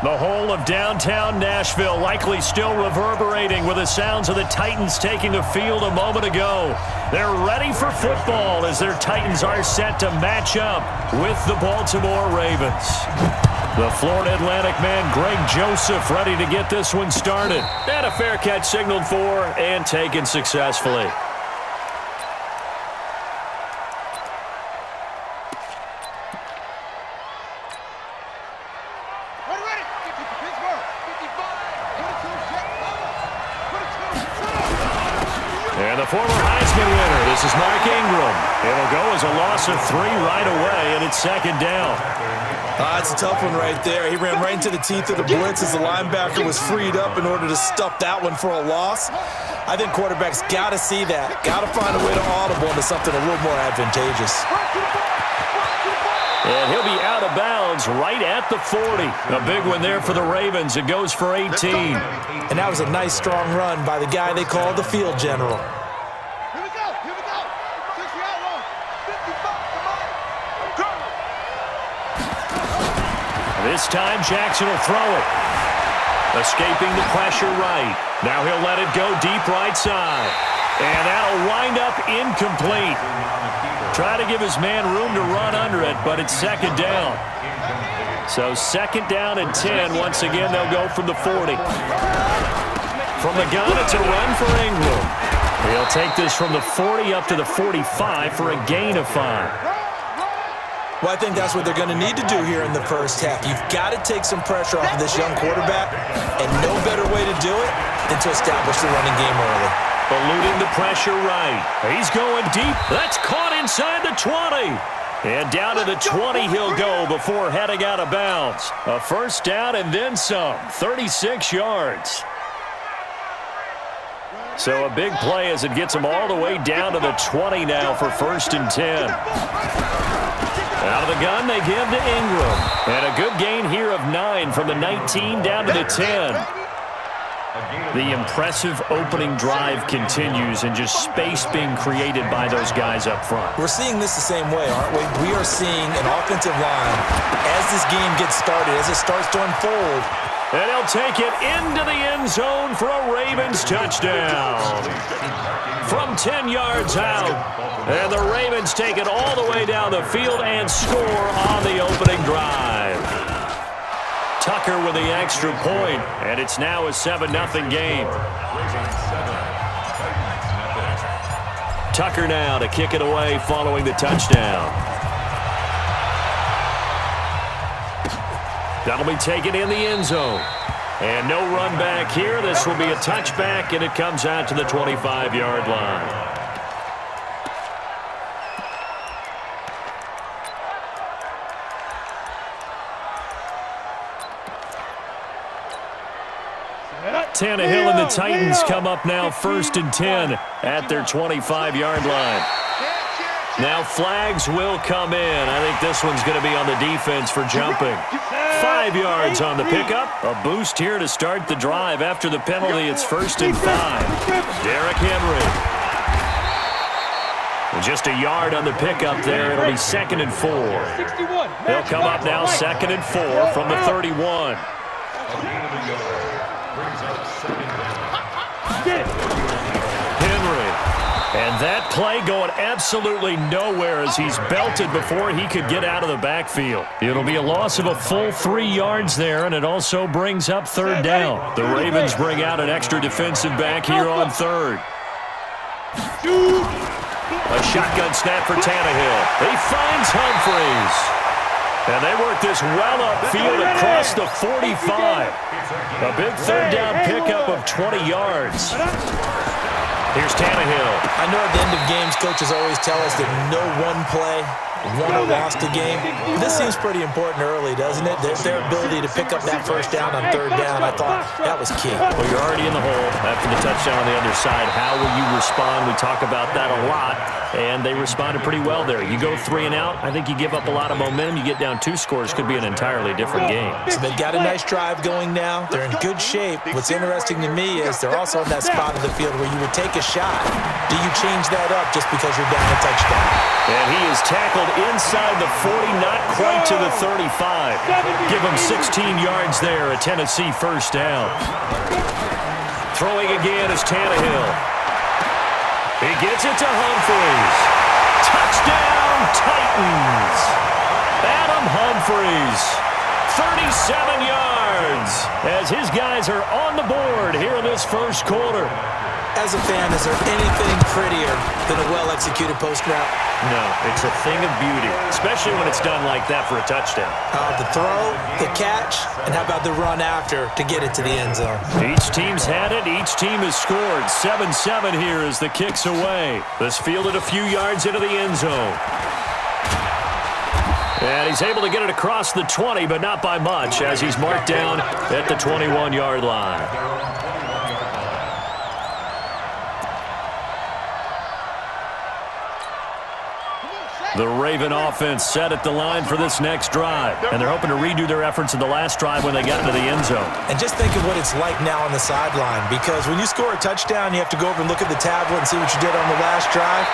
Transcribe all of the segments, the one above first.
The whole of downtown Nashville likely still reverberating with the sounds of the Titans taking the field a moment ago. They're ready for football as their Titans are set to match up with the Baltimore Ravens. The Florida Atlantic man, Greg Joseph, ready to get this one started. And a fair catch signaled for and taken successfully. And the former Heisman winner, this is Mark Ingram. It'll go as a loss of 3 right away, and it's second down. It's a tough one right there. He ran right into the teeth of the blitz as the linebacker was freed up in order to stuff that one for a loss. I think quarterbacks got to see that. Got to find a way to audible into something a little more advantageous. And he'll be out of bounds right at the 40. A big one there for the Ravens. It goes for 18. And that was a nice, strong run by the guy they call the field general. Here we go. Since we outlaw, 55, come on. This time, Jackson will throw it. Escaping the pressure right. Now he'll let it go deep right side. And that'll wind up incomplete. Try to give his man room to run under it, but it's second down. So second down and 10. Once again, they'll go from the 40. From the gun, it's a run for Ingram. He'll take this from the 40 up to the 45 for a gain of 5. Well, I think that's what they're going to need to do here in the first half. You've got to take some pressure off of this young quarterback, and no better way to do it than to establish the running game early. Eluding the pressure right. He's going deep. That's caught inside the 20. And down to the 20 he'll go before heading out of bounds. A first down and then some. 36 yards. So a big play as it gets him all the way down to the 20 now for first and 10. Out of the gun, they give to Ingram. And a good gain here of 9 from the 19 down to the 10. The impressive opening drive continues and just space being created by those guys up front. We're seeing this the same way, aren't we? We are seeing an offensive line as this game gets started, as it starts to unfold. And he'll take it into the end zone for a Ravens touchdown. From 10 yards out. And the Ravens take it all the way down the field and score on the opening drive. Tucker with the extra point, and it's now a 7-0 game. Tucker now to kick it away following the touchdown. That'll be taken in the end zone. And no run back here. This will be a touchback, and it comes out to the 25-yard line. Tannehill and the Titans come up now first and 10 at their 25-yard line. Now flags will come in. I think this one's going to be on the defense for jumping. 5 yards on the pickup. A boost here to start the drive. After the penalty, it's first and 5. Derrick Henry. And just a yard on the pickup there. It'll be second and 4. They'll come up now second and 4 from the 31. Henry. And that play going absolutely nowhere as he's belted before he could get out of the backfield. It'll be a loss of a full 3 yards there, and it also brings up third down. The Ravens bring out an extra defensive back here on third. A shotgun snap for Tannehill. He finds Humphries. And they work this well upfield across the 45. A big third down pickup of 20 yards. Here's Tannehill. I know at the end of games, coaches always tell us that no one play won or lost a game. This seems pretty important early, doesn't it? Their ability to pick up that first down on third down, I thought that was key. Well, you're already in the hole after the touchdown on the other side. How will you respond? We talk about that a lot, and they responded pretty well there. You go 3 and out, I think you give up a lot of momentum. You get down 2 scores, could be an entirely different game. So they've got a nice drive going now. They're in good shape. What's interesting to me is they're also in that spot of the field where you would take a shot. Do you change that up just because you're down a touchdown? And he is tackled inside the 40, not quite to the 35. Give him 16 yards there, a Tennessee first down. Throwing again is Tannehill. He gets it to Humphries. Touchdown, Titans. Adam Humphries, 37 yards, as his guys are on the board here in this first quarter. As a fan, is there anything prettier than a well-executed post route? No, it's a thing of beauty, especially when it's done like that for a touchdown. The throw, the catch, and how about the run after to get it to the end zone? Each team's had it. Each team has scored. 7-7 here as the kick's away. This fielded a few yards into the end zone. And he's able to get it across the 20, but not by much, as he's marked down at the 21-yard line. The Raven offense set at the line for this next drive, and they're hoping to redo their efforts in the last drive when they got into the end zone. And just think of what it's like now on the sideline, because when you score a touchdown, you have to go over and look at the tablet and see what you did on the last drive.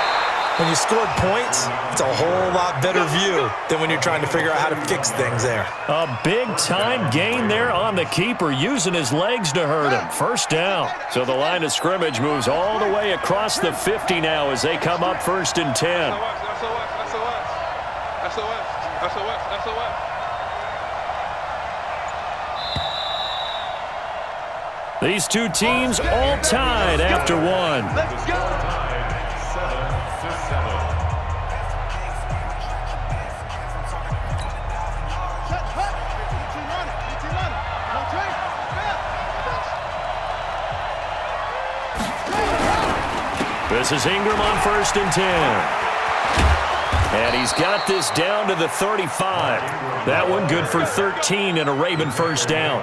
When you scored points, it's a whole lot better view than when you're trying to figure out how to fix things there. A big-time gain there on the keeper, using his legs to hurt him. First down. So the line of scrimmage moves all the way across the 50 now as they come up 1st and 10. SOS. These two teams all tied after one. Let's go. This is Ingram on 1st and 10. And he's got this down to the 35. That one good for 13 and a Raven first down.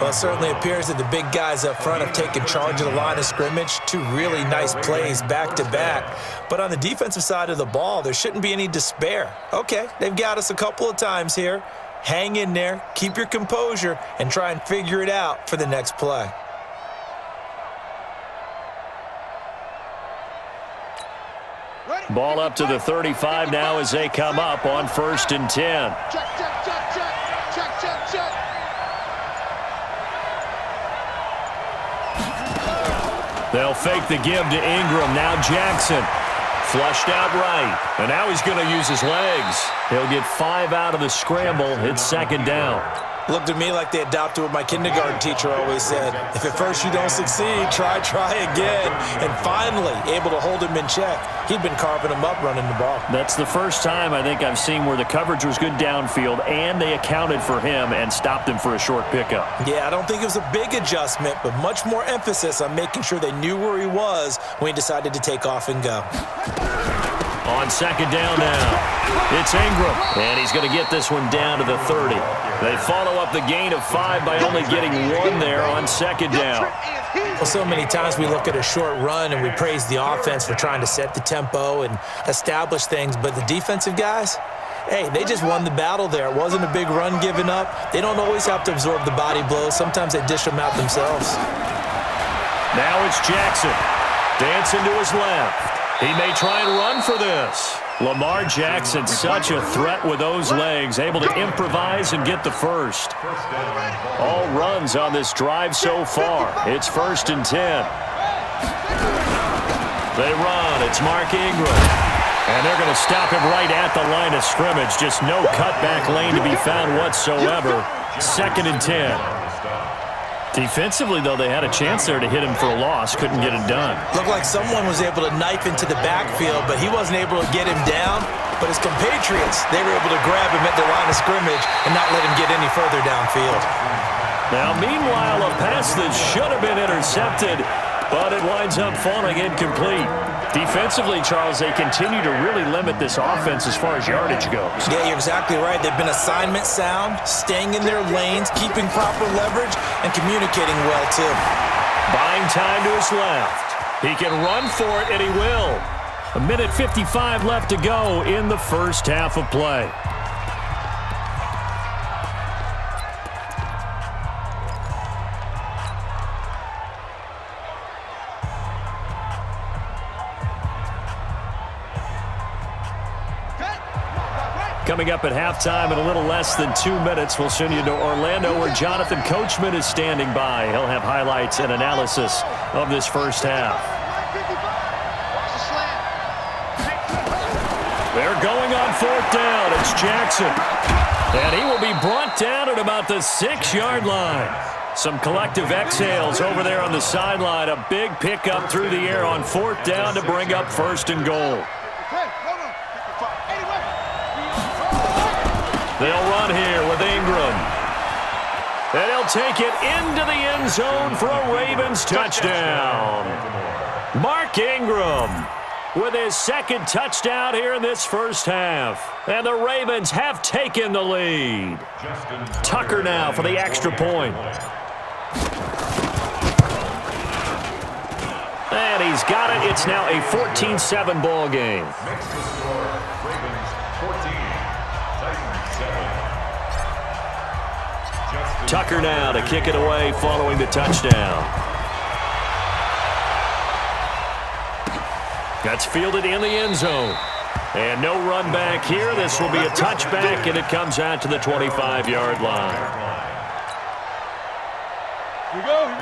Well, it certainly appears that the big guys up front have taken charge of the line of scrimmage. Two really nice plays back-to-back. But on the defensive side of the ball, there shouldn't be any despair. Okay, they've got us a couple of times here. Hang in there, keep your composure, and try and figure it out for the next play. Ball up to the 35 now as they come up on 1st and 10. Check. They'll fake the give to Ingram. Now Jackson. Flushed out right. And now he's going to use his legs. He'll get 5 out of the scramble. It's 2nd down. Looked to me like they adopted what my kindergarten teacher always said. If at first you don't succeed, try again. And finally, able to hold him in check. He'd been carving him up running the ball. That's the first time I think I've seen where the coverage was good downfield and they accounted for him and stopped him for a short pickup. Yeah, I don't think it was a big adjustment, but much more emphasis on making sure they knew where he was when he decided to take off and go. On 2nd down now, it's Ingram, and he's going to get this one down to the 30. They follow up the gain of 5 by only getting 1 there on 2nd down. Well, so many times we look at a short run and we praise the offense for trying to set the tempo and establish things, but the defensive guys, hey, they just won the battle there. It wasn't a big run given up. They don't always have to absorb the body blows. Sometimes they dish them out themselves. Now it's Jackson. Dancing to his left. He may try and run for this. Lamar Jackson, such a threat with those legs, able to improvise and get the first. All runs on this drive so far. It's 1st and 10. They run. It's Mark Ingram. And they're going to stop him right at the line of scrimmage. Just no cutback lane to be found whatsoever. 2nd and 10. Defensively, though, they had a chance there to hit him for a loss. Couldn't get it done. Looked like someone was able to knife into the backfield, but he wasn't able to get him down. But his compatriots, they were able to grab him at the line of scrimmage and not let him get any further downfield. Now, meanwhile, a pass that should have been intercepted, but it winds up falling incomplete. Defensively, Charles, they continue to really limit this offense as far as yardage goes. Yeah, you're exactly right. They've been assignment sound, staying in their lanes, keeping proper leverage, and communicating well, too. Buying time to his left. He can run for it, and he will. 1:55 left to go in the first half of play. Coming up at halftime in a little less than 2 minutes, we'll send you to Orlando where Jonathan Coachman is standing by. He'll have highlights and analysis of this first half. They're going on 4th down. It's Jackson. And he will be brought down at about the 6-yard line. Some collective exhales over there on the sideline. A big pickup through the air on 4th down to bring up 1st and goal. They'll run here with Ingram. And he'll take it into the end zone for a Ravens touchdown. Mark Ingram with his 2nd touchdown here in this first half. And the Ravens have taken the lead. Tucker now for the extra point. And he's got it. It's now a 14-7 ball game. Tucker now to kick it away following the touchdown. That's fielded in the end zone. And no run back here. This will be a touchback, and it comes out to the 25-yard line.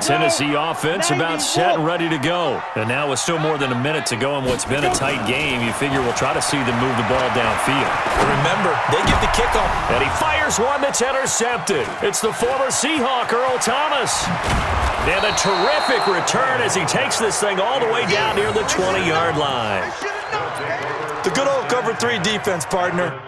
Tennessee offense about set and ready to go. And now with still more than a minute to go in what's been a tight game, you figure we'll try to see them move the ball downfield. Remember, they get the kickoff. And he fires one that's intercepted. It's the former Seahawk, Earl Thomas. And a terrific return as he takes this thing all the way down near the 20-yard line. The good old cover 3 defense, partner.